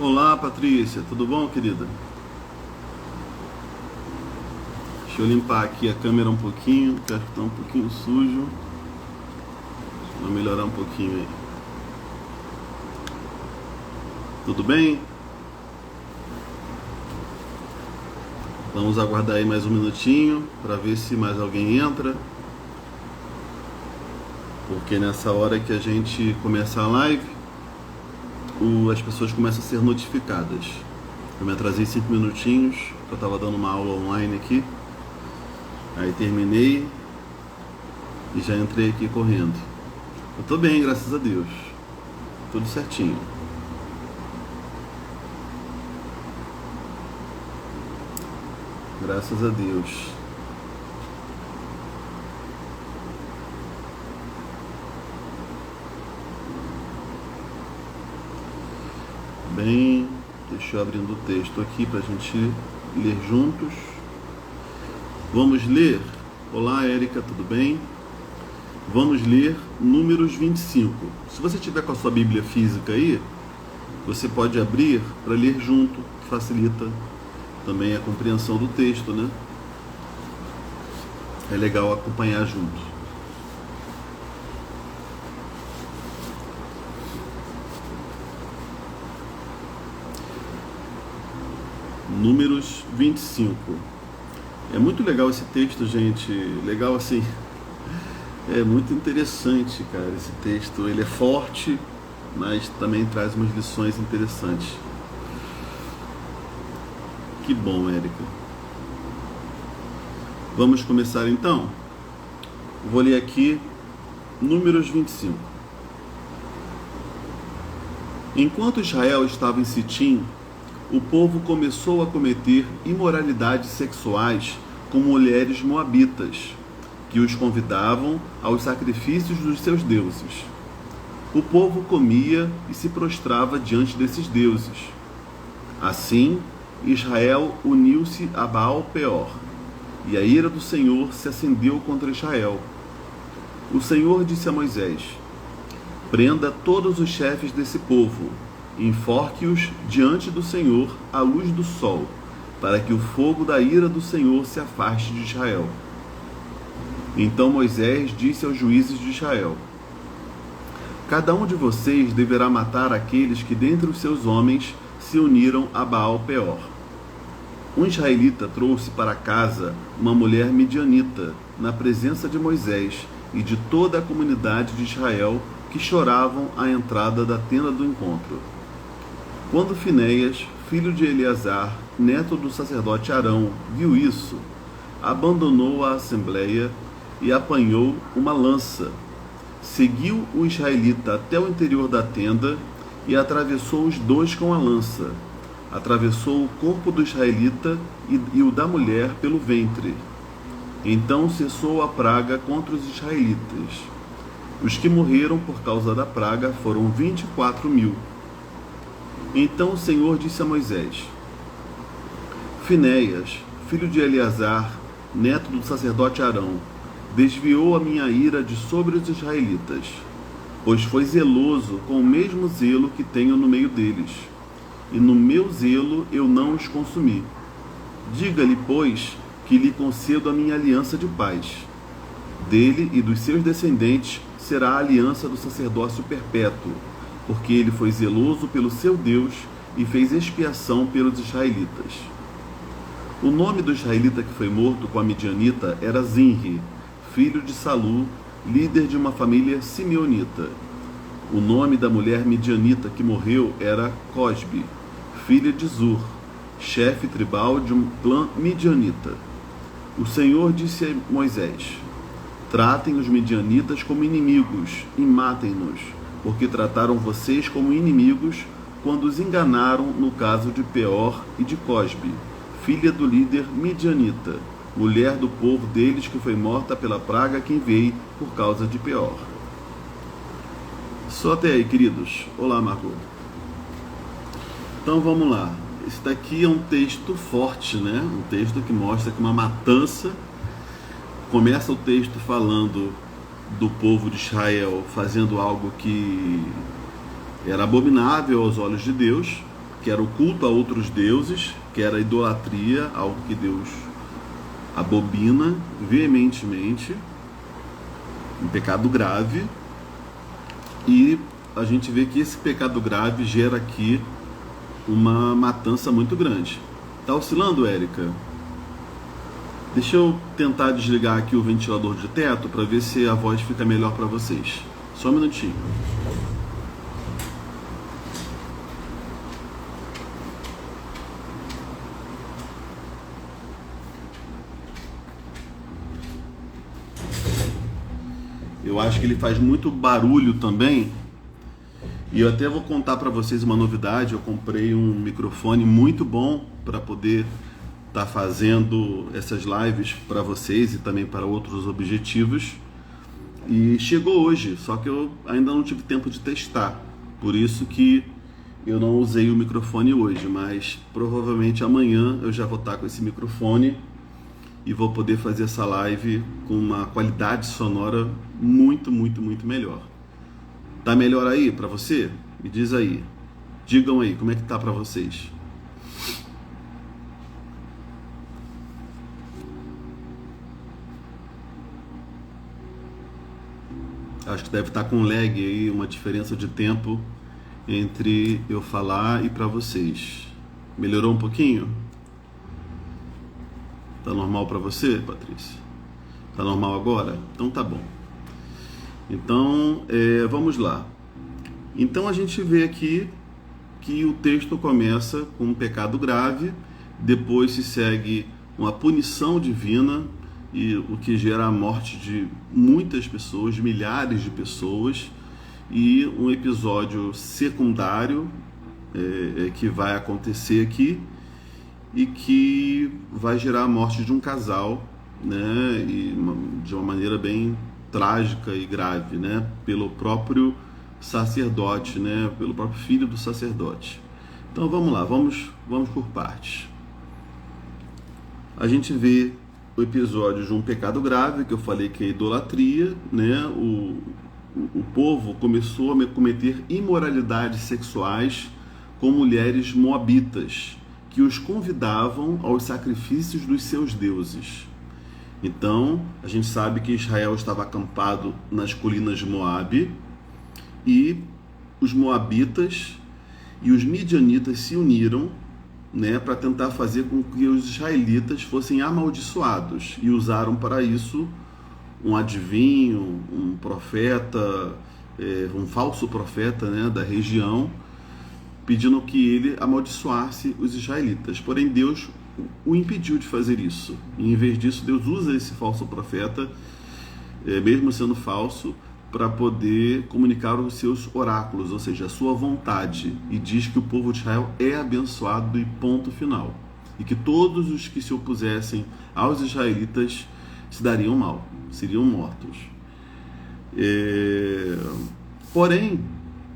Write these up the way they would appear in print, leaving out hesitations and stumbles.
Olá, Patrícia, tudo bom, querida? Deixa eu limpar aqui a câmera um pouquinho, que acho que tá um pouquinho sujo. Vou melhorar um pouquinho aí. Tudo bem? Vamos aguardar aí mais um minutinho para ver se mais alguém entra. Porque nessa hora que a gente começa a live, as pessoas começam a ser notificadas. Eu me atrasei 5 minutinhos, eu estava dando uma aula online aqui. Aí terminei e já entrei aqui correndo. Eu tô bem, graças a Deus. Tudo certinho. Graças a Deus. Bem, deixa eu abrindo o texto aqui pra gente ler juntos. Vamos ler. Olá, Érica, tudo bem? Vamos ler Números 25. Se você tiver com a sua Bíblia física aí, você pode abrir para ler junto, que facilita também a compreensão do texto, né? É legal acompanhar junto. Números 25. É muito legal esse texto, gente. Legal assim. É muito interessante, cara, esse texto. Ele é forte, mas também traz umas lições interessantes. Que bom, Érica. Vamos começar então? Vou ler aqui Números 25. Enquanto Israel estava em Sitim, o povo começou a cometer imoralidades sexuais com mulheres moabitas, que os convidavam aos sacrifícios dos seus deuses. O povo comia e se prostrava diante desses deuses. Assim, Israel uniu-se a Baal-Peor, e a ira do Senhor se acendeu contra Israel. O Senhor disse a Moisés: prenda todos os chefes desse povo, enforque-os diante do Senhor à luz do sol, para que o fogo da ira do Senhor se afaste de Israel. Então Moisés disse aos juízes de Israel: cada um de vocês deverá matar aqueles que dentre os seus homens se uniram a Baal-Peor. Um israelita trouxe para casa uma mulher midianita, na presença de Moisés e de toda a comunidade de Israel, que choravam à entrada da tenda do encontro. Quando Finéias, filho de Eleazar, neto do sacerdote Arão, viu isso, abandonou a assembleia e apanhou uma lança. Seguiu o israelita até o interior da tenda e atravessou os dois com a lança. Atravessou o corpo do israelita e o da mulher pelo ventre. Então cessou a praga contra os israelitas. Os que morreram por causa da praga foram 24.000. Então o Senhor disse a Moisés: Finéias, filho de Eleazar, neto do sacerdote Arão, desviou a minha ira de sobre os israelitas, pois foi zeloso com o mesmo zelo que tenho no meio deles, e no meu zelo eu não os consumi. Diga-lhe, pois, que lhe concedo a minha aliança de paz. Dele e dos seus descendentes será a aliança do sacerdócio perpétuo, porque ele foi zeloso pelo seu Deus e fez expiação pelos israelitas. O nome do israelita que foi morto com a midianita era Zinri, filho de Salu, líder de uma família simeonita. O nome da mulher midianita que morreu era Cosbe, filha de Zur, chefe tribal de um clã midianita. O Senhor disse a Moisés: tratem os midianitas como inimigos e matem-nos, porque trataram vocês como inimigos quando os enganaram no caso de Peor e de Cosbe, filha do líder midianita, mulher do povo deles que foi morta pela praga que enviei por causa de Peor. Só até aí, queridos. Olá, Margot. Então vamos lá. Esse daqui é um texto forte, né? Um texto que mostra que uma matança. Começa o texto falando do povo de Israel fazendo algo que era abominável aos olhos de Deus, que era o culto a outros deuses, que era a idolatria, algo que Deus abomina veementemente, um pecado grave. E a gente vê que esse pecado grave gera aqui uma matança muito grande. Tá oscilando, Érica? Deixa eu tentar desligar aqui o ventilador de teto para ver se a voz fica melhor para vocês. Só um minutinho. Eu acho que ele faz muito barulho também. E eu até vou contar para vocês uma novidade. Eu comprei um microfone muito bom para poder estar fazendo essas lives para vocês e também para outros objetivos. E chegou hoje, só que eu ainda não tive tempo de testar. Por isso que eu não usei o microfone hoje, mas provavelmente amanhã eu já vou estar com esse microfone e vou poder fazer essa live com uma qualidade sonora muito melhor. Tá melhor aí para você? Me diz aí. Digam aí, como é que tá para vocês? Acho que deve estar com lag aí, uma diferença de tempo entre eu falar e para vocês. Melhorou um pouquinho? Tá normal para você, Patrícia? Tá normal agora? Então tá bom. Então, vamos lá. Então a gente vê aqui que o texto começa com um pecado grave, depois se segue uma punição divina, e o que gera a morte de muitas pessoas, milhares de pessoas, e um episódio secundário que vai acontecer aqui e que vai gerar a morte de um casal, né, e de uma maneira bem trágica e grave, né, pelo próprio sacerdote, né, pelo próprio filho do sacerdote. Então vamos lá, vamos por partes. A gente vê o episódio de um pecado grave, que eu falei que é idolatria, né? O povo começou a cometer imoralidades sexuais com mulheres moabitas, que os convidavam aos sacrifícios dos seus deuses. Então, a gente sabe que Israel estava acampado nas colinas de Moabe, e os moabitas e os midianitas se uniram, né, para tentar fazer com que os israelitas fossem amaldiçoados, e usaram para isso um adivinho, um profeta, um falso profeta, né, da região, pedindo que ele amaldiçoasse os israelitas. Porém, Deus o impediu de fazer isso. E, em vez disso, Deus usa esse falso profeta, mesmo sendo falso, para poder comunicar os seus oráculos, ou seja, a sua vontade, e diz que o povo de Israel é abençoado e ponto final, e que todos os que se opusessem aos israelitas se dariam mal, seriam mortos. Porém,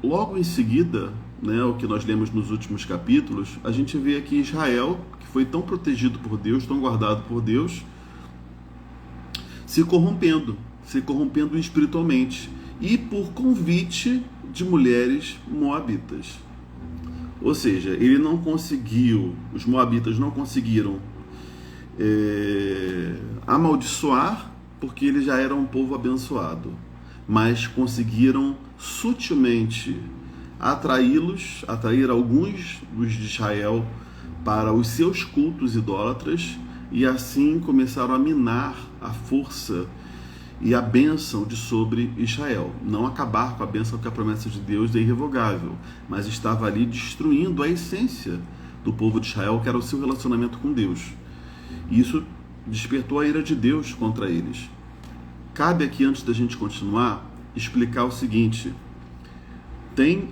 logo em seguida, né, o que nós lemos nos últimos capítulos, a gente vê aqui Israel, que foi tão protegido por Deus, tão guardado por Deus, se corrompendo espiritualmente, e por convite de mulheres moabitas. Ou seja, ele não conseguiu, os moabitas não conseguiram amaldiçoar, porque eles já eram um povo abençoado, mas conseguiram sutilmente atrair alguns dos de Israel para os seus cultos idólatras, e assim começaram a minar a força e a bênção de sobre Israel. Não acabar com a bênção, que a promessa de Deus é irrevogável, mas estava ali destruindo a essência do povo de Israel, que era o seu relacionamento com Deus. E isso despertou a ira de Deus contra eles. Cabe aqui, antes da gente continuar, explicar o seguinte. Tem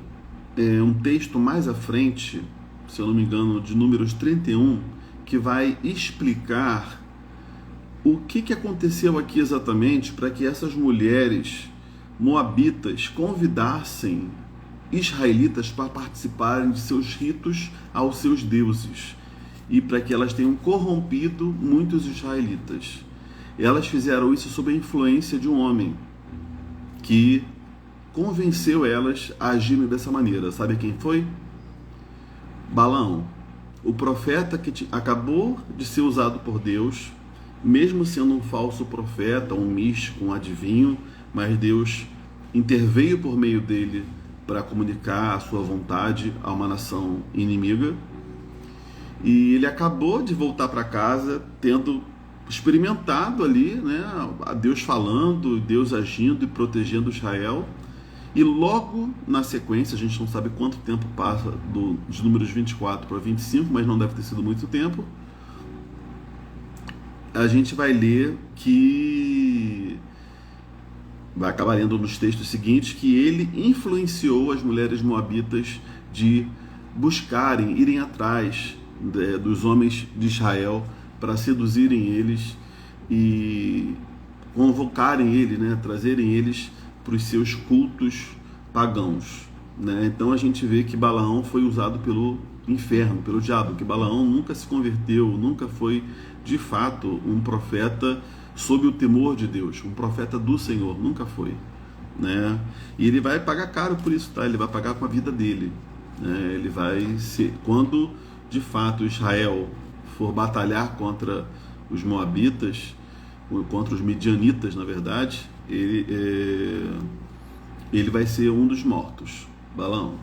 um texto mais à frente, se eu não me engano, de Números 31, que vai explicar o que aconteceu aqui exatamente para que essas mulheres moabitas convidassem israelitas para participarem de seus ritos aos seus deuses, e para que elas tenham corrompido muitos israelitas. Elas fizeram isso sob a influência de um homem que convenceu elas a agirem dessa maneira. Sabe quem foi? Balaão, o profeta que acabou de ser usado por Deus, mesmo sendo um falso profeta, um místico, um adivinho, mas Deus interveio por meio dele para comunicar a sua vontade a uma nação inimiga. E ele acabou de voltar para casa, tendo experimentado ali, né, a Deus falando, Deus agindo e protegendo Israel. E logo na sequência, a gente não sabe quanto tempo passa de números 24 para 25, mas não deve ter sido muito tempo, a gente vai ler que, vai acabar lendo nos textos seguintes, que ele influenciou as mulheres moabitas de buscarem, irem atrás dos homens de Israel para seduzirem eles e convocarem eles, né, trazerem eles para os seus cultos pagãos, né? Então a gente vê que Balaão foi usado pelo inferno, pelo diabo, que Balaão nunca se converteu, nunca foi de fato um profeta sob o temor de Deus, um profeta do Senhor, nunca foi, né? E ele vai pagar caro por isso, tá? Ele vai pagar com a vida dele, né? Ele vai ser, quando de fato Israel for batalhar contra os moabitas, contra os midianitas, na verdade, ele vai ser um dos mortos, Balaão.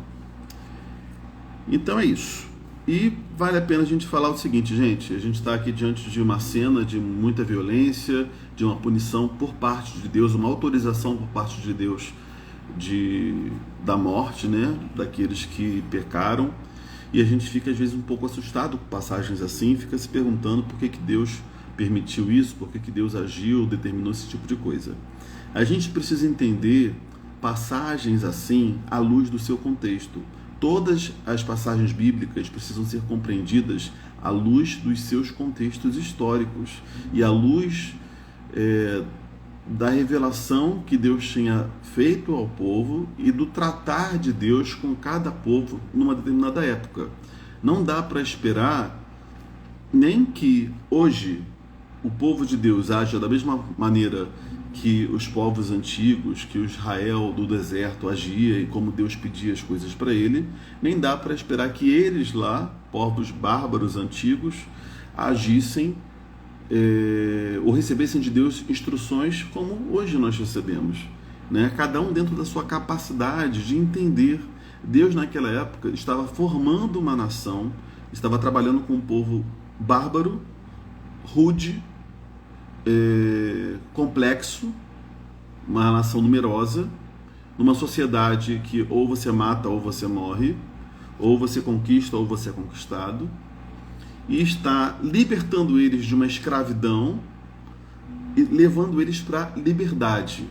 Então é isso. E vale a pena a gente falar o seguinte, gente, a gente está aqui diante de uma cena de muita violência, de uma punição por parte de Deus, uma autorização por parte de Deus da morte, né, daqueles que pecaram. E a gente fica às vezes um pouco assustado com passagens assim, fica se perguntando por que Deus permitiu isso, por que Deus agiu, determinou esse tipo de coisa. A gente precisa entender passagens assim à luz do seu contexto. Todas as passagens bíblicas precisam ser compreendidas à luz dos seus contextos históricos e à luz da revelação que Deus tinha feito ao povo e do tratar de Deus com cada povo numa determinada época. Não dá para esperar nem que hoje o povo de Deus haja da mesma maneira que os povos antigos, que o Israel do deserto agia e como Deus pedia as coisas para ele, nem dá para esperar que eles lá, povos bárbaros antigos, agissem ou recebessem de Deus instruções como hoje nós recebemos, né? Cada um dentro da sua capacidade de entender. Deus naquela época estava formando uma nação, estava trabalhando com um povo bárbaro, rude, complexo, uma nação numerosa, numa sociedade que ou você mata ou você morre, ou você conquista ou você é conquistado, e está libertando eles de uma escravidão e levando eles para a liberdade.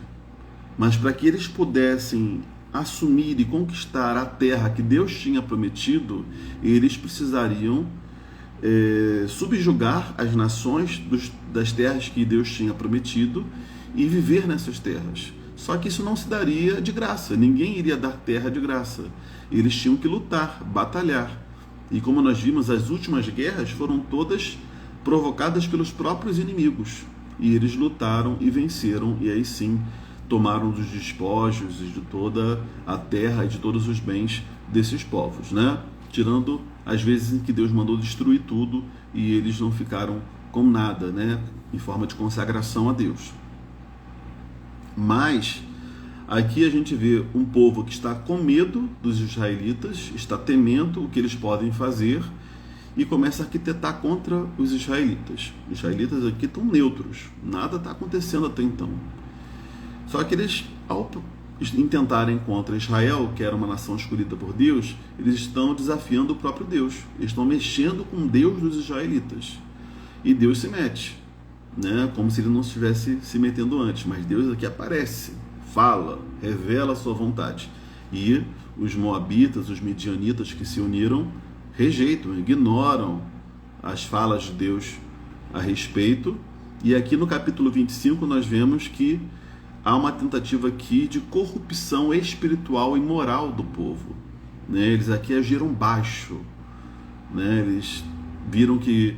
Mas para que eles pudessem assumir e conquistar a terra que Deus tinha prometido, eles precisariam subjugar as nações das terras que Deus tinha prometido e viver nessas terras. Só que isso não se daria de graça, ninguém iria dar terra de graça. Eles tinham que lutar, batalhar. E como nós vimos, as últimas guerras foram todas provocadas pelos próprios inimigos. E eles lutaram e venceram, e aí sim tomaram dos despojos e de toda a terra e de todos os bens desses povos, né? Tirando as vezes em que Deus mandou destruir tudo e eles não ficaram com nada, né? Em forma de consagração a Deus. Mas aqui a gente vê um povo que está com medo dos israelitas, está temendo o que eles podem fazer e começa a arquitetar contra os israelitas. Os israelitas aqui estão neutros, nada está acontecendo até então. Só que eles, ao intentarem contra Israel, que era uma nação escolhida por Deus, eles estão desafiando o próprio Deus. Eles estão mexendo com o Deus dos israelitas. E Deus se mete, né? Como se ele não estivesse se metendo antes. Mas Deus aqui aparece, fala, revela a sua vontade. E os moabitas, os midianitas que se uniram, rejeitam, ignoram as falas de Deus a respeito. E aqui no capítulo 25 nós vemos que há uma tentativa aqui de corrupção espiritual e moral do povo, né? Eles aqui agiram baixo, né? Eles viram que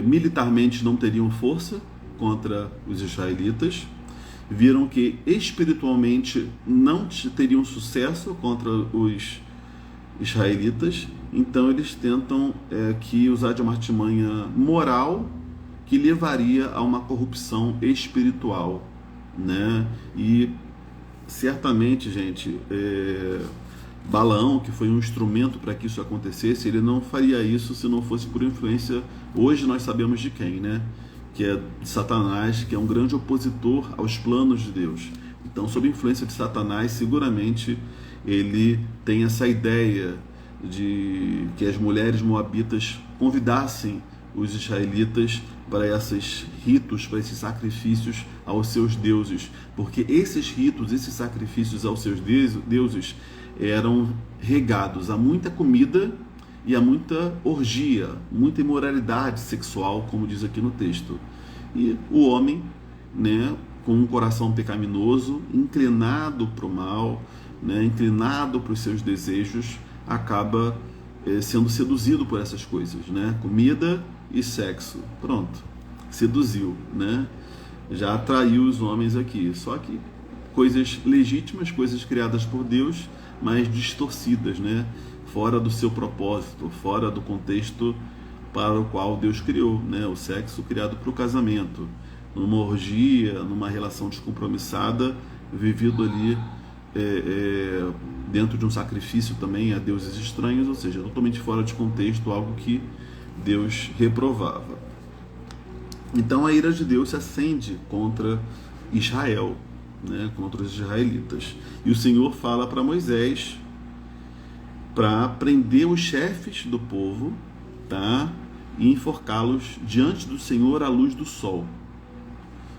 militarmente não teriam força contra os israelitas, viram que espiritualmente não teriam sucesso contra os israelitas, Então eles tentam que usar de uma artimanha moral que levaria a uma corrupção espiritual, né? E certamente, gente, Balaão, que foi um instrumento para que isso acontecesse, ele não faria isso se não fosse por influência, hoje nós sabemos de quem, né? Que é de Satanás, que é um grande opositor aos planos de Deus. Então, sob influência de Satanás, seguramente ele tem essa ideia de que as mulheres moabitas convidassem os israelitas para esses ritos, para esses sacrifícios aos seus deuses, porque esses ritos, esses sacrifícios aos seus deuses eram regados a muita comida e a muita orgia, muita imoralidade sexual, como diz aqui no texto. E o homem, né, com um coração pecaminoso, inclinado para o mal, né, inclinado para os seus desejos, acaba sendo seduzido por essas coisas, né? Comida e sexo, pronto, seduziu, né? Já atraiu os homens aqui, só que coisas legítimas, coisas criadas por Deus, mas distorcidas, né? Fora do seu propósito, fora do contexto para o qual Deus criou, né? O sexo criado para o casamento, numa orgia, numa relação descompromissada, vivido ali dentro de um sacrifício também a deuses estranhos, ou seja, totalmente fora de contexto, algo que Deus reprovava. Então a ira de Deus se acende contra Israel, né, contra os israelitas. E o Senhor fala para Moisés para prender os chefes do povo, tá, e enforcá-los diante do Senhor à luz do sol,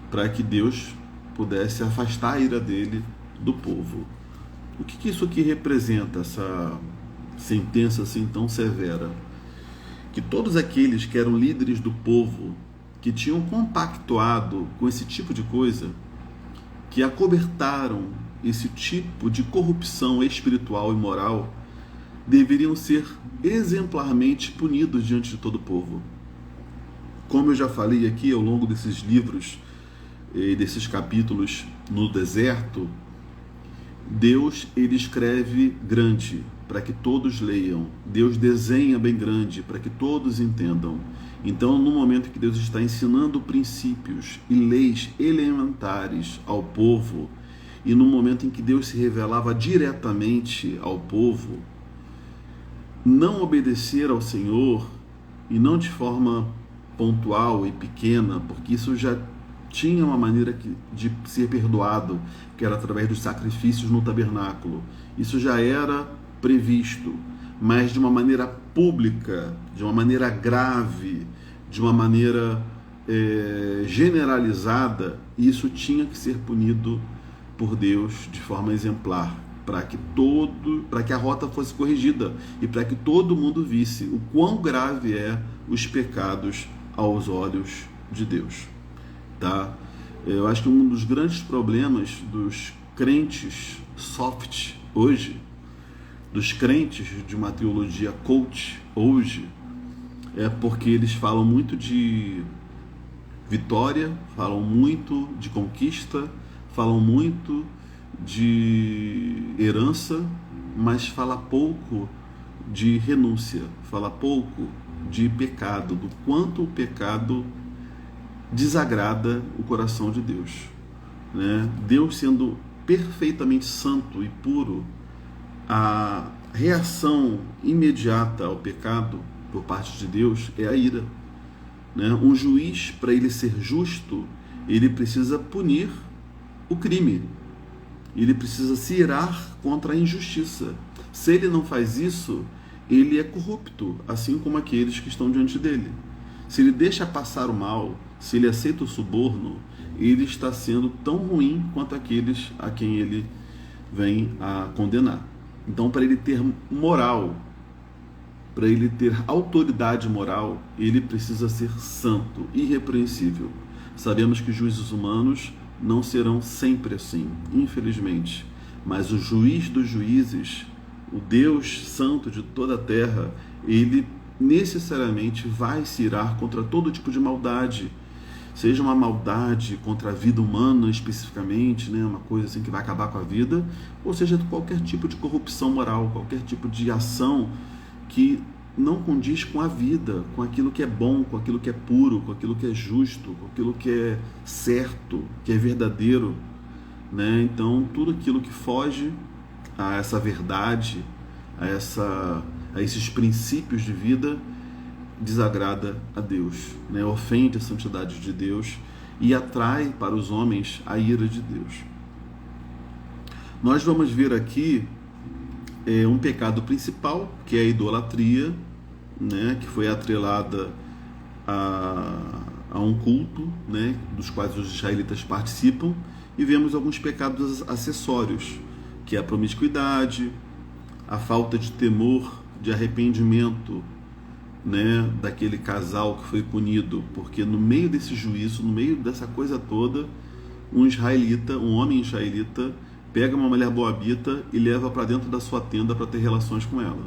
para que Deus pudesse afastar a ira dele do povo. O que isso aqui representa, essa sentença assim tão severa? Que todos aqueles que eram líderes do povo, que tinham compactuado com esse tipo de coisa, que acobertaram esse tipo de corrupção espiritual e moral, deveriam ser exemplarmente punidos diante de todo o povo. Como eu já falei aqui ao longo desses livros e desses capítulos no deserto, Deus, ele escreve grande para que todos leiam. Deus desenha bem grande para que todos entendam. Então, no momento que Deus está ensinando princípios e leis elementares ao povo, e no momento em que Deus se revelava diretamente ao povo, não obedecer ao Senhor, e não de forma pontual e pequena, porque isso já tinha uma maneira de ser perdoado, que era através dos sacrifícios no tabernáculo. Isso já era previsto, mas de uma maneira pública, de uma maneira grave, de uma maneira generalizada, isso tinha que ser punido por Deus de forma exemplar, para que a rota fosse corrigida e para que todo mundo visse o quão grave é os pecados aos olhos de Deus. Tá? Eu acho que um dos grandes problemas dos crentes soft hoje, dos crentes de uma teologia coach hoje, é porque eles falam muito de vitória, falam muito de conquista, falam muito de herança, mas fala pouco de renúncia, fala pouco de pecado, do quanto o pecado desagrada o coração de Deus, né? Deus sendo perfeitamente santo e puro, a reação imediata ao pecado por parte de Deus é a ira, né? Um juiz, para ele ser justo, ele precisa punir o crime, ele precisa se irar contra a injustiça. Se ele não faz isso, ele é corrupto, assim como aqueles que estão diante dele. Se ele deixa passar o mal, se ele aceita o suborno, ele está sendo tão ruim quanto aqueles a quem ele vem a condenar. Então, para ele ter moral, para ele ter autoridade moral, ele precisa ser santo, irrepreensível. Sabemos que juízes humanos não serão sempre assim, infelizmente. Mas o juiz dos juízes, o Deus santo de toda a terra, ele necessariamente vai se irar contra todo tipo de maldade, seja uma maldade contra a vida humana especificamente, né, uma coisa assim que vai acabar com a vida, ou seja, qualquer tipo de corrupção moral, qualquer tipo de ação que não condiz com a vida, com aquilo que é bom, com aquilo que é puro, com aquilo que é justo, com aquilo que é certo, que é verdadeiro, né? Então, tudo aquilo que foge a essa verdade, a esses princípios de vida, desagrada a Deus, né? Ofende a santidade de Deus e atrai para os homens a ira de Deus. Nós vamos ver aqui um pecado principal, que é a idolatria, né? Que foi atrelada a um culto, né? Dos quais os israelitas participam, e vemos alguns pecados acessórios, que é a promiscuidade, a falta de temor, de arrependimento, né, daquele casal que foi punido, porque no meio desse juízo, no meio dessa coisa toda, um homem israelita, pega uma mulher moabita e leva para dentro da sua tenda para ter relações com ela.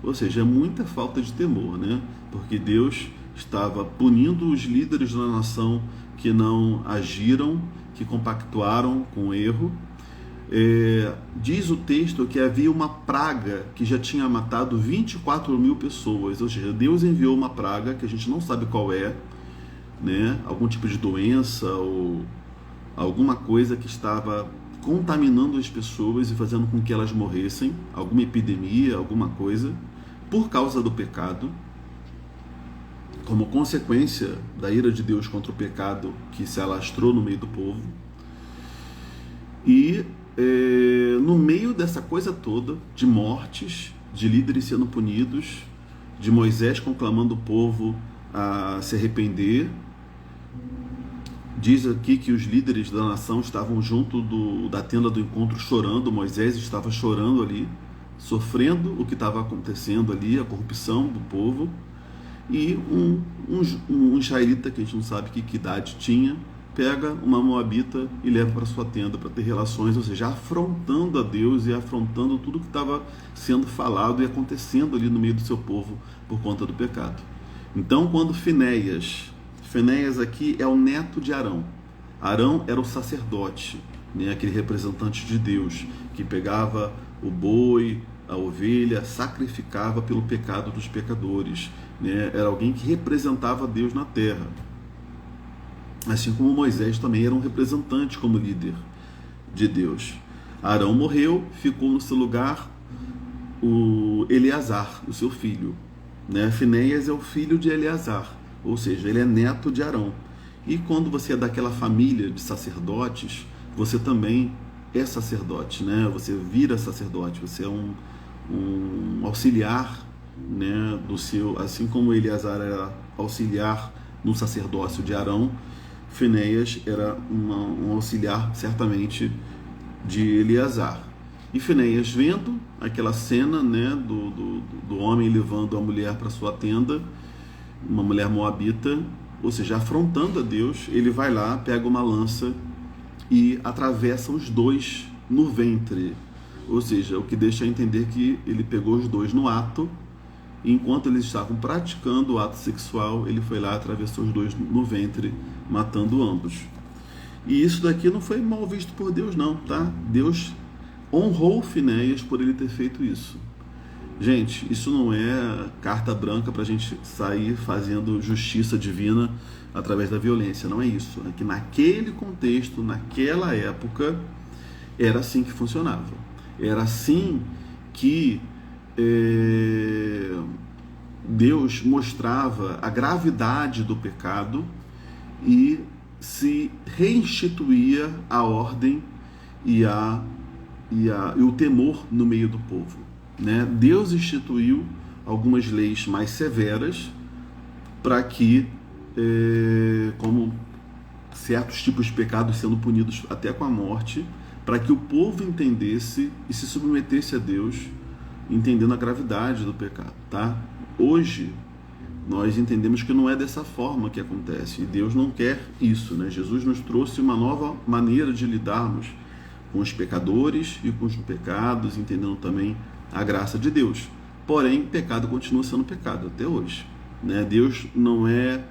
Ou seja, é muita falta de temor, né? Porque Deus estava punindo os líderes da nação que não agiram, que compactuaram com o erro. Diz o texto que havia uma praga que já tinha matado 24 mil pessoas, ou seja, Deus enviou uma praga que a gente não sabe qual é, né? Algum tipo de doença ou alguma coisa que estava contaminando as pessoas e fazendo com que elas morressem, alguma epidemia, alguma coisa, por causa do pecado, como consequência da ira de Deus contra o pecado que se alastrou no meio do povo. E no meio dessa coisa toda, de mortes, de líderes sendo punidos, de Moisés conclamando o povo a se arrepender, diz aqui que os líderes da nação estavam junto da tenda do encontro chorando. Moisés estava chorando ali, sofrendo o que estava acontecendo ali, a corrupção do povo, e um israelita, que a gente não sabe que idade tinha, pega uma moabita e leva para sua tenda para ter relações, ou seja, afrontando a Deus e afrontando tudo que estava sendo falado e acontecendo ali no meio do seu povo por conta do pecado. Então, quando Finéias aqui é o neto de Arão. Arão era o sacerdote, né, aquele representante de Deus, que pegava o boi, a ovelha, sacrificava pelo pecado dos pecadores, né? Era alguém que representava Deus na terra. Assim como Moisés também era um representante como líder de Deus. Arão morreu, ficou no seu lugar o Eleazar, o seu filho, né? Finéias é o filho de Eleazar, ou seja, ele é neto de Arão. E quando você é daquela família de sacerdotes, você também é sacerdote, né? Você vira sacerdote, você é um auxiliar, né, do seu, assim como Eleazar era auxiliar no sacerdócio de Arão, Finéias era um auxiliar certamente de Eleazar. E Finéias, vendo aquela cena, né, do homem levando a mulher para sua tenda, uma mulher moabita, ou seja, afrontando a Deus, ele vai lá, pega uma lança e atravessa os dois no ventre. Ou seja, o que deixa a entender que ele pegou os dois no ato, e enquanto eles estavam praticando o ato sexual, ele foi lá e atravessou os dois no ventre, matando ambos. E isso daqui não foi mal visto por Deus não, tá? Deus honrou Finéias por ele ter feito isso. Gente, isso não é carta branca para a gente sair fazendo justiça divina através da violência, não é isso. É que naquele contexto, naquela época, era assim que funcionava. Era assim que Deus mostrava a gravidade do pecado e se reinstituía a ordem e o temor no meio do povo, né? Deus instituiu algumas leis mais severas para que, como certos tipos de pecados sendo punidos até com a morte, para que o povo entendesse e se submetesse a Deus, entendendo a gravidade do pecado, tá? Hoje nós entendemos que não é dessa forma que acontece, e Deus não quer isso, né? Jesus nos trouxe uma nova maneira de lidarmos com os pecadores e com os pecados, entendendo também a graça de Deus. Porém, pecado continua sendo pecado até hoje, né? Deus não é...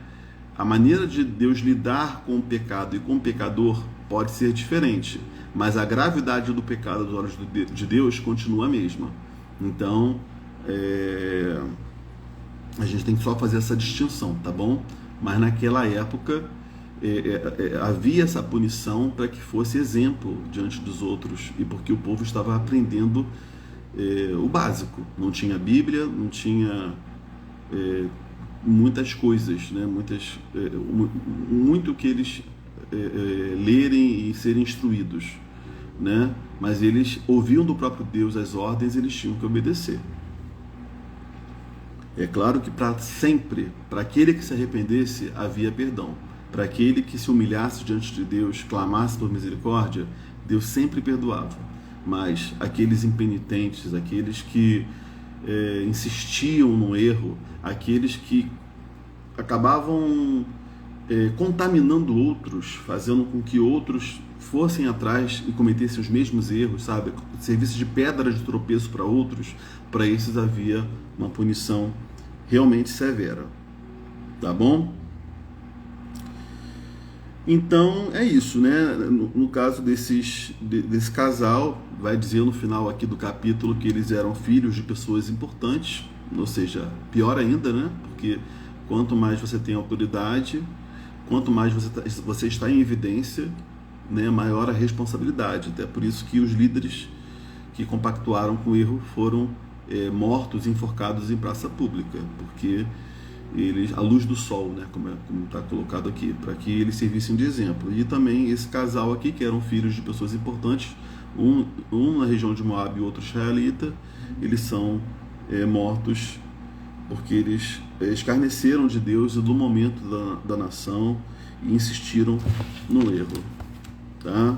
A maneira de Deus lidar com o pecado e com o pecador pode ser diferente, mas a gravidade do pecado dos olhos de Deus continua a mesma. Então, A gente tem que só fazer essa distinção, tá bom? Mas naquela época havia essa punição para que fosse exemplo diante dos outros e porque o povo estava aprendendo o básico. Não tinha Bíblia, não tinha muitas coisas, né? Muito que eles lerem e serem instruídos, né? Mas eles ouviam do próprio Deus as ordens, eles tinham que obedecer. É claro que para sempre, para aquele que se arrependesse, havia perdão. Para aquele que se humilhasse diante de Deus, clamasse por misericórdia, Deus sempre perdoava. Mas aqueles impenitentes, aqueles que insistiam no erro, aqueles que acabavam contaminando outros, fazendo com que outros fossem atrás e cometessem os mesmos erros, sabe? Serviço de pedra de tropeço para outros, para esses havia uma punição realmente severa, tá bom? Então é isso, né? No caso desse casal, vai dizer no final aqui do capítulo que eles eram filhos de pessoas importantes, ou seja, pior ainda, né? Porque quanto mais você tem autoridade, quanto mais você está em evidência, né, maior a responsabilidade. Até por isso que os líderes que compactuaram com o erro foram mortos, enforcados em praça pública, porque eles, à luz do sol, né, como está colocado aqui, para que eles servissem de exemplo. E também esse casal aqui, que eram filhos de pessoas importantes, um na região de Moab e outro israelita, eles são mortos porque eles escarneceram de Deus e do momento da nação e insistiram no erro, tá?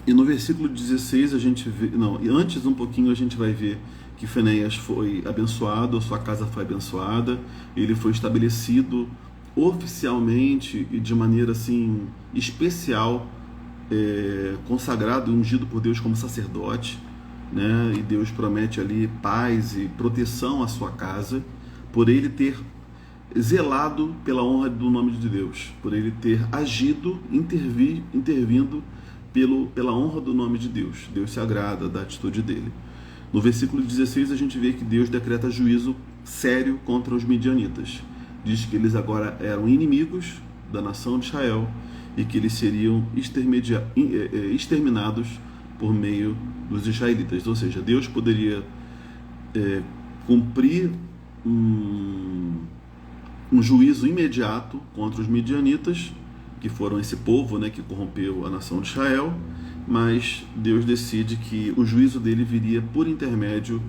E no versículo 16 a gente vê, não, e antes um pouquinho a gente vai ver que Finéias foi abençoado, a sua casa foi abençoada, ele foi estabelecido oficialmente e de maneira assim especial, consagrado e ungido por Deus como sacerdote, né? E Deus promete ali paz e proteção à sua casa, por ele ter zelado pela honra do nome de Deus, por ele ter agido, intervindo pela honra do nome de Deus. Deus se agrada da atitude dele. No versículo 16 a gente vê que Deus decreta juízo sério contra os midianitas. Diz que eles agora eram inimigos da nação de Israel e que eles seriam exterminados por meio dos israelitas. Ou seja, Deus poderia cumprir um juízo imediato contra os midianitas, que foram esse povo, né, que corrompeu a nação de Israel, mas Deus decide que o juízo dele viria por intermédio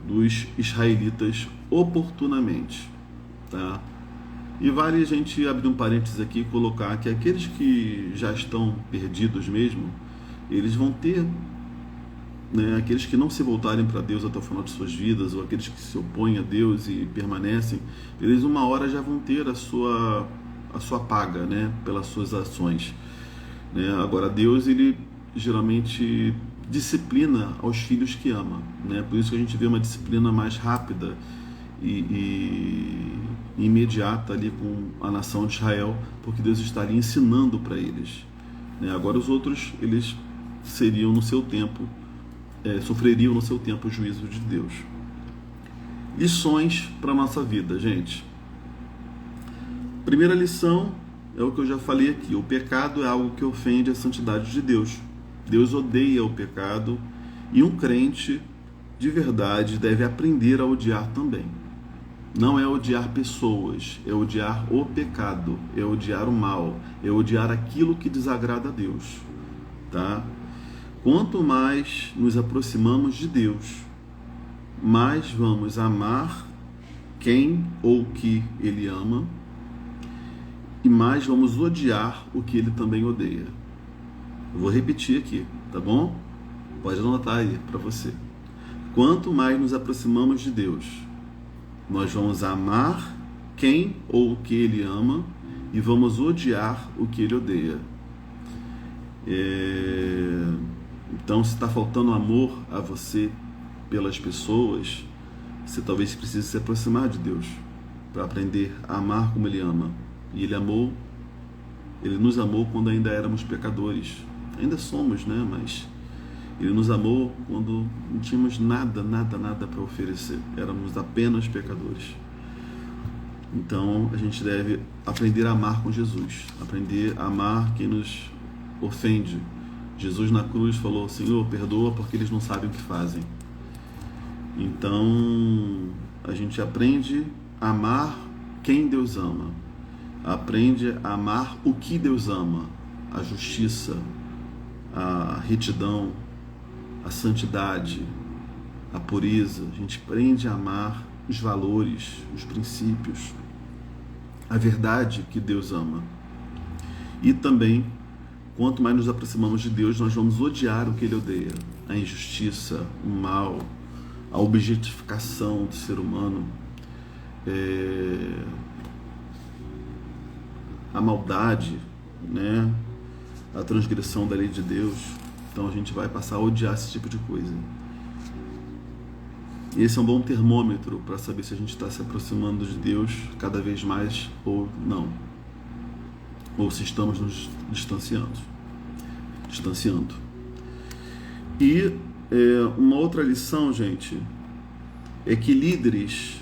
dos israelitas oportunamente, tá? E vale a gente abrir um parênteses aqui e colocar que aqueles que já estão perdidos mesmo, eles vão ter, né, aqueles que não se voltarem para Deus até o final de suas vidas, ou aqueles que se opõem a Deus e permanecem, eles uma hora já vão ter a sua paga, né, pelas suas ações, né? Agora Deus, ele geralmente disciplina aos filhos que ama, né? Por isso que a gente vê uma disciplina mais rápida e imediata ali com a nação de Israel, porque Deus estaria ensinando para eles, né? Agora os outros, eles seriam no seu tempo, sofreriam no seu tempo o juízo de Deus. Lições para a nossa vida, gente. Primeira lição é o que eu já falei aqui: o pecado é algo que ofende a santidade de Deus. Deus odeia o pecado e um crente de verdade deve aprender a odiar também. Não é odiar pessoas, é odiar o pecado, é odiar o mal, é odiar aquilo que desagrada a Deus, tá? Quanto mais nos aproximamos de Deus, mais vamos amar quem ou que Ele ama e mais vamos odiar o que Ele também odeia. Eu vou repetir aqui, tá bom? Pode anotar aí para você. Quanto mais nos aproximamos de Deus, nós vamos amar quem ou o que Ele ama e vamos odiar o que Ele odeia. Então, se está faltando amor a você pelas pessoas, você talvez precise se aproximar de Deus para aprender a amar como Ele ama. E Ele nos amou quando ainda éramos pecadores. Ainda somos, né? Mas Ele nos amou quando não tínhamos nada para oferecer. Éramos apenas pecadores. Então a gente deve aprender a amar com Jesus, aprender a amar quem nos ofende. Jesus na cruz falou: Senhor, perdoa porque eles não sabem o que fazem. Então a gente aprende a amar quem Deus ama, aprende a amar o que Deus ama, a justiça, a retidão, a santidade, a pureza. A gente aprende a amar os valores, os princípios, a verdade que Deus ama. E também, quanto mais nos aproximamos de Deus, nós vamos odiar o que Ele odeia: a injustiça, o mal, a objetificação do ser humano, a maldade, né? A transgressão da lei de Deus. Então a gente vai passar a odiar esse tipo de coisa. E esse é um bom termômetro para saber se a gente está se aproximando de Deus cada vez mais ou não, ou se estamos nos distanciando. E uma outra lição, gente, é que líderes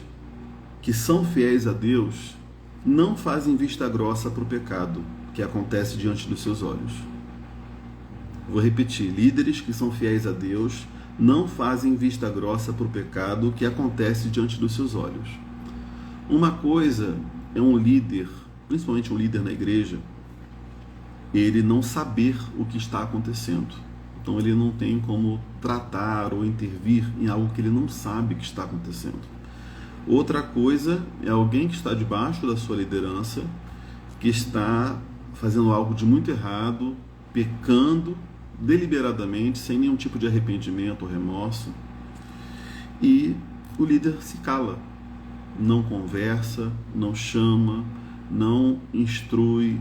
que são fiéis a Deus não fazem vista grossa para o pecado que acontece diante dos seus olhos. Vou repetir: líderes que são fiéis a Deus não fazem vista grossa para o pecado que acontece diante dos seus olhos. Uma coisa é um líder, principalmente um líder na igreja, ele não saber o que está acontecendo. Então ele não tem como tratar ou intervir em algo que ele não sabe que está acontecendo. Outra coisa é alguém que está debaixo da sua liderança, que está fazendo algo de muito errado, pecando deliberadamente, sem nenhum tipo de arrependimento ou remorso, e o líder se cala, não conversa, não chama, não instrui,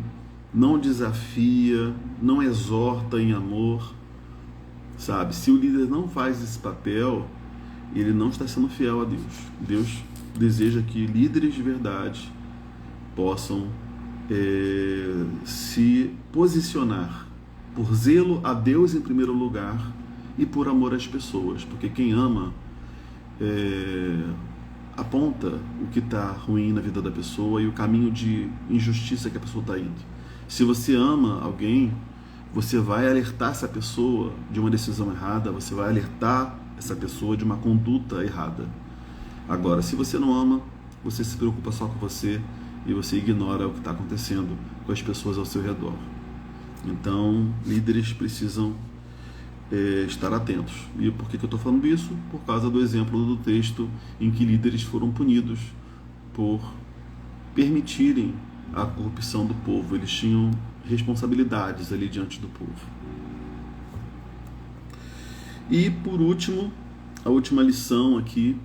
não desafia, não exorta em amor, sabe? Se o líder não faz esse papel, ele não está sendo fiel a Deus. Deus deseja que líderes de verdade possam se posicionar por zelo a Deus em primeiro lugar e por amor às pessoas, porque quem ama aponta o que está ruim na vida da pessoa e o caminho de injustiça que a pessoa está indo. Se você ama alguém, você vai alertar essa pessoa de uma decisão errada, você vai alertar essa pessoa de uma conduta errada. Agora, se você não ama, você se preocupa só com você e você ignora o que está acontecendo com as pessoas ao seu redor. Então, líderes precisam estar atentos. E por que eu estou falando isso? Por causa do exemplo do texto em que líderes foram punidos por permitirem a corrupção do povo. Eles tinham responsabilidades ali diante do povo. E por último, a última lição aqui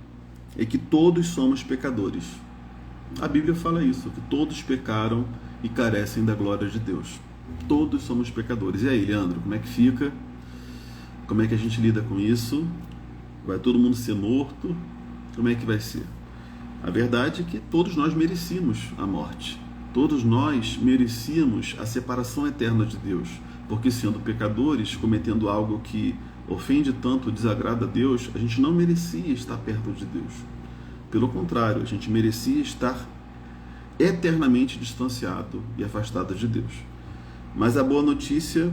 é que todos somos pecadores. A Bíblia fala isso, que todos pecaram e carecem da glória de Deus. Todos somos pecadores. E aí, Leandro, como é que fica? Como é que a gente lida com isso? Vai todo mundo ser morto? Como é que vai ser? A verdade é que todos nós merecíamos a morte. Todos nós merecíamos a separação eterna de Deus. Porque sendo pecadores, cometendo algo que ofende tanto, desagrada a Deus, a gente não merecia estar perto de Deus. Pelo contrário, a gente merecia estar eternamente distanciado e afastado de Deus. Mas a boa notícia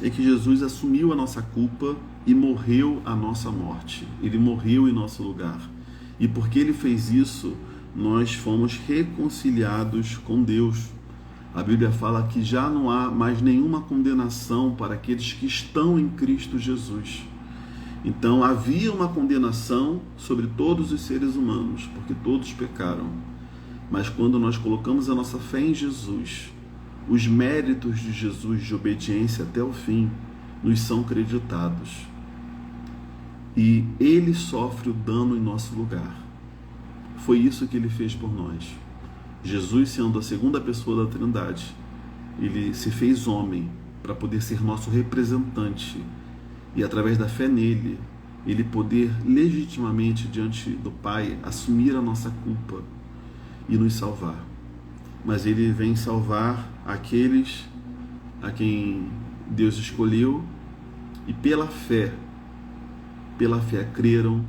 é que Jesus assumiu a nossa culpa e morreu a nossa morte. Ele morreu em nosso lugar. E porque ele fez isso, nós fomos reconciliados com Deus. A Bíblia fala que já não há mais nenhuma condenação para aqueles que estão em Cristo Jesus. Então havia uma condenação sobre todos os seres humanos, porque todos pecaram. Mas quando nós colocamos a nossa fé em Jesus, os méritos de Jesus de obediência até o fim nos são creditados. E ele sofre o dano em nosso lugar. Foi isso que ele fez por nós. Jesus, sendo a segunda pessoa da Trindade, ele se fez homem para poder ser nosso representante e, através da fé nele, ele poder legitimamente diante do Pai assumir a nossa culpa e nos salvar. Mas ele vem salvar aqueles a quem Deus escolheu e pela fé pela fé creram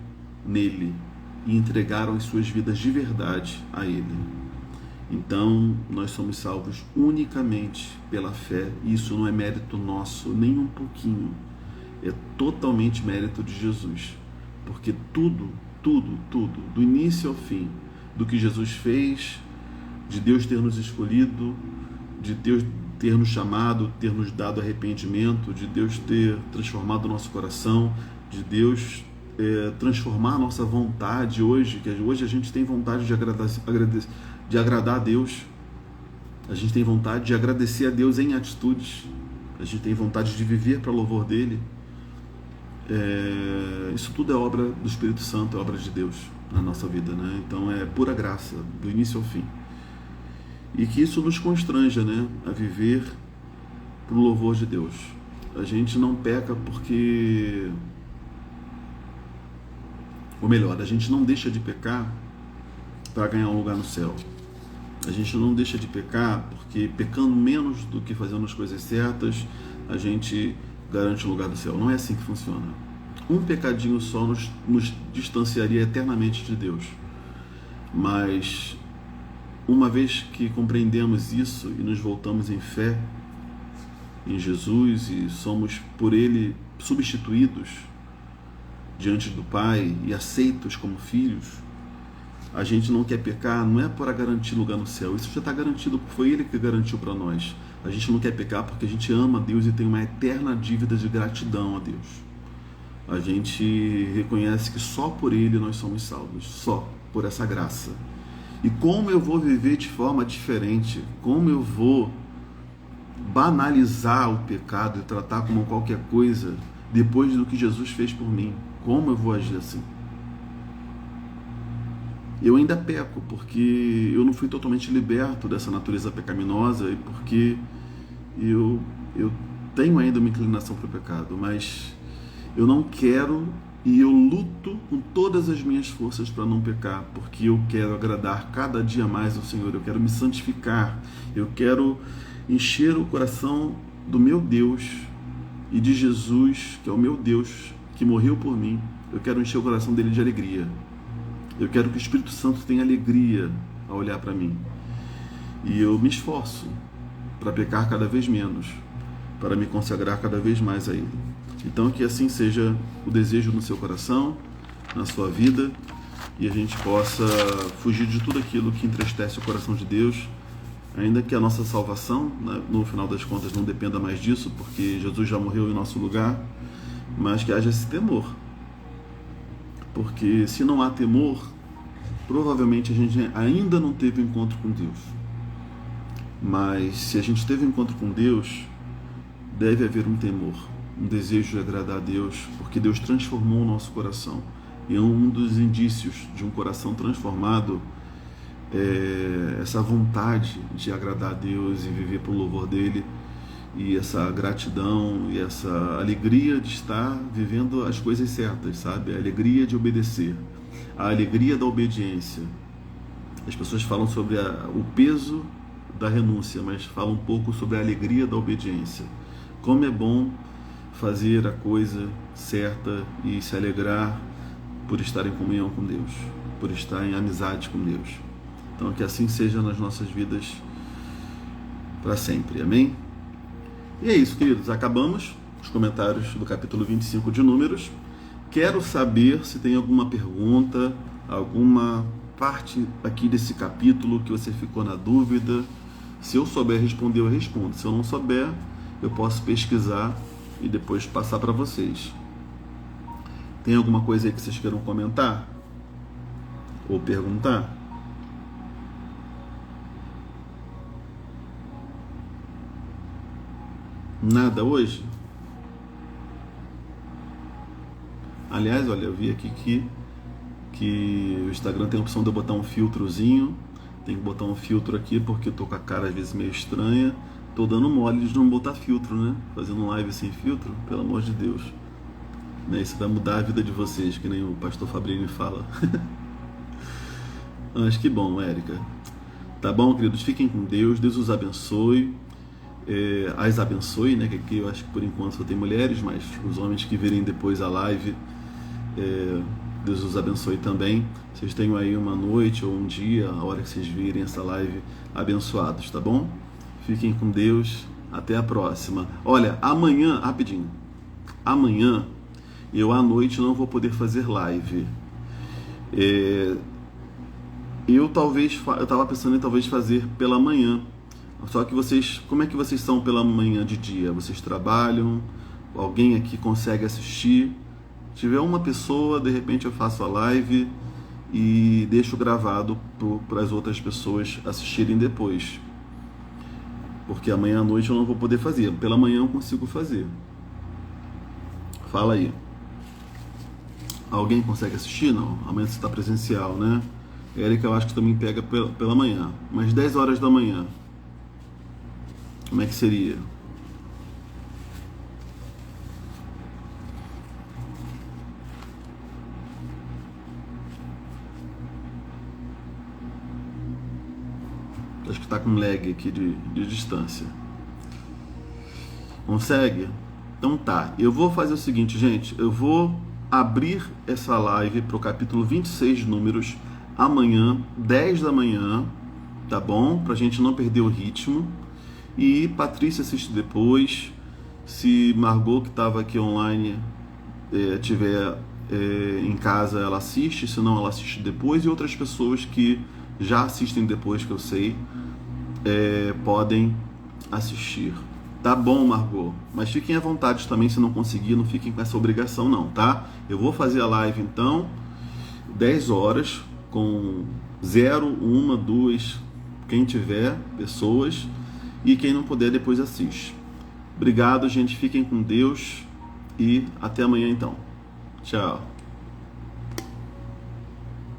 nele e entregaram as suas vidas de verdade a ele. Então, nós somos salvos unicamente pela fé, e isso não é mérito nosso, nem um pouquinho. É totalmente mérito de Jesus. Porque tudo, do início ao fim, do que Jesus fez, de Deus ter nos escolhido, de Deus ter nos chamado, ter nos dado arrependimento, de Deus ter transformado o nosso coração, de Deus transformar a nossa vontade hoje, que hoje a gente tem vontade de agradar a Deus, a gente tem vontade de agradecer a Deus em atitudes, a gente tem vontade de viver para louvor dele. Isso tudo é obra do Espírito Santo, é obra de Deus na nossa vida, né? Então é pura graça, do início ao fim. E que isso nos constranja, né, a viver para o louvor de Deus. A gente não peca porque... Ou melhor, a gente não deixa de pecar para ganhar um lugar no céu. A gente não deixa de pecar porque, pecando menos do que fazendo as coisas certas, a gente garante um lugar do céu. Não é assim que funciona. Um pecadinho só nos distanciaria eternamente de Deus. Mas, uma vez que compreendemos isso e nos voltamos em fé em Jesus e somos por Ele substituídos diante do Pai e aceitos como filhos, a gente não quer pecar, não é para garantir lugar no céu, isso já está garantido, foi Ele que garantiu para nós. A gente não quer pecar porque a gente ama a Deus e tem uma eterna dívida de gratidão a Deus. A gente reconhece que só por Ele nós somos salvos, só por essa graça. E como eu vou viver de forma diferente, como eu vou banalizar o pecado e tratar como qualquer coisa depois do que Jesus fez por mim? Como eu vou agir assim? Eu ainda peco porque eu não fui totalmente liberto dessa natureza pecaminosa e porque eu tenho ainda uma inclinação para o pecado, mas eu não quero e eu luto com todas as minhas forças para não pecar, porque eu quero agradar cada dia mais ao Senhor, eu quero me santificar, eu quero encher o coração do meu Deus e de Jesus, que é o meu Deus, que morreu por mim. Eu quero encher o coração dele de alegria. Eu quero que o Espírito Santo tenha alegria ao olhar para mim. E eu me esforço para pecar cada vez menos, para me consagrar cada vez mais a Ele. Então que assim seja o desejo no seu coração, na sua vida, e a gente possa fugir de tudo aquilo que entristece o coração de Deus, ainda que a nossa salvação, no final das contas, não dependa mais disso, porque Jesus já morreu em nosso lugar, mas que haja esse temor. Porque se não há temor, provavelmente a gente ainda não teve um encontro com Deus. Mas se a gente teve um encontro com Deus, deve haver um temor, um desejo de agradar a Deus, porque Deus transformou o nosso coração. E um dos indícios de um coração transformado é essa vontade de agradar a Deus e viver para o louvor dele, e essa gratidão e essa alegria de estar vivendo as coisas certas, sabe? A alegria de obedecer, a alegria da obediência. As pessoas falam sobre o peso da renúncia, mas falam um pouco sobre a alegria da obediência. Como é bom fazer a coisa certa e se alegrar por estar em comunhão com Deus, por estar em amizade com Deus. Então que assim seja nas nossas vidas para sempre. Amém? E é isso, queridos. Acabamos os comentários do capítulo 25 de Números. Quero saber se tem alguma pergunta, alguma parte aqui desse capítulo que você ficou na dúvida. Se eu souber responder, eu respondo. Se eu não souber, eu posso pesquisar e depois passar para vocês. Tem alguma coisa aí que vocês queiram comentar? Ou perguntar? Nada hoje? Aliás, olha, eu vi aqui que o Instagram tem a opção de eu botar um filtrozinho. Tem que botar um filtro aqui porque eu tô com a cara às vezes meio estranha. Tô dando mole de não botar filtro, né? Fazendo live sem filtro, pelo amor de Deus. Isso vai mudar a vida de vocês, que nem o pastor Fabrini fala. Mas que bom, Érica. Tá bom, queridos? Fiquem com Deus. Deus os abençoe. As abençoe, né? Que aqui eu acho que por enquanto só tem mulheres, mas os homens que virem depois a live, Deus os abençoe também. Vocês tenham aí uma noite ou um dia, a hora que vocês virem essa live, abençoados, tá bom? Fiquem com Deus. Até a próxima. Olha, amanhã, rapidinho. Amanhã, eu à noite não vou poder fazer live. Eu estava pensando em talvez fazer pela manhã. Só que vocês, como é que vocês são pela manhã de dia? Vocês trabalham? Alguém aqui consegue assistir? Se tiver uma pessoa, de repente eu faço a live e deixo gravado para as outras pessoas assistirem depois. Porque amanhã à noite eu não vou poder fazer. Pela manhã eu consigo fazer. Fala aí. Alguém consegue assistir? Não. Amanhã você está presencial, né? Érica, eu acho que também pega pela manhã. Mas 10 horas da manhã. Como é que seria? Acho que está com lag aqui de distância. Consegue? Então tá. Eu vou fazer o seguinte, gente. Eu vou abrir essa live para o capítulo 26 de Números amanhã, 10 da manhã, tá bom? Pra gente não perder o ritmo. E Patrícia assiste depois. Se Margot, que estava aqui online, tiver em casa, ela assiste. Se não, ela assiste depois. E outras pessoas que já assistem depois, que eu sei, podem assistir. Tá bom, Margot, mas fiquem à vontade também. Se não conseguir, não fiquem com essa obrigação não, tá? Eu vou fazer a live então 10 horas com 0, 1, 2, quem tiver, pessoas, e quem não puder depois assiste. Obrigado, gente, fiquem com Deus e até amanhã então. Tchau.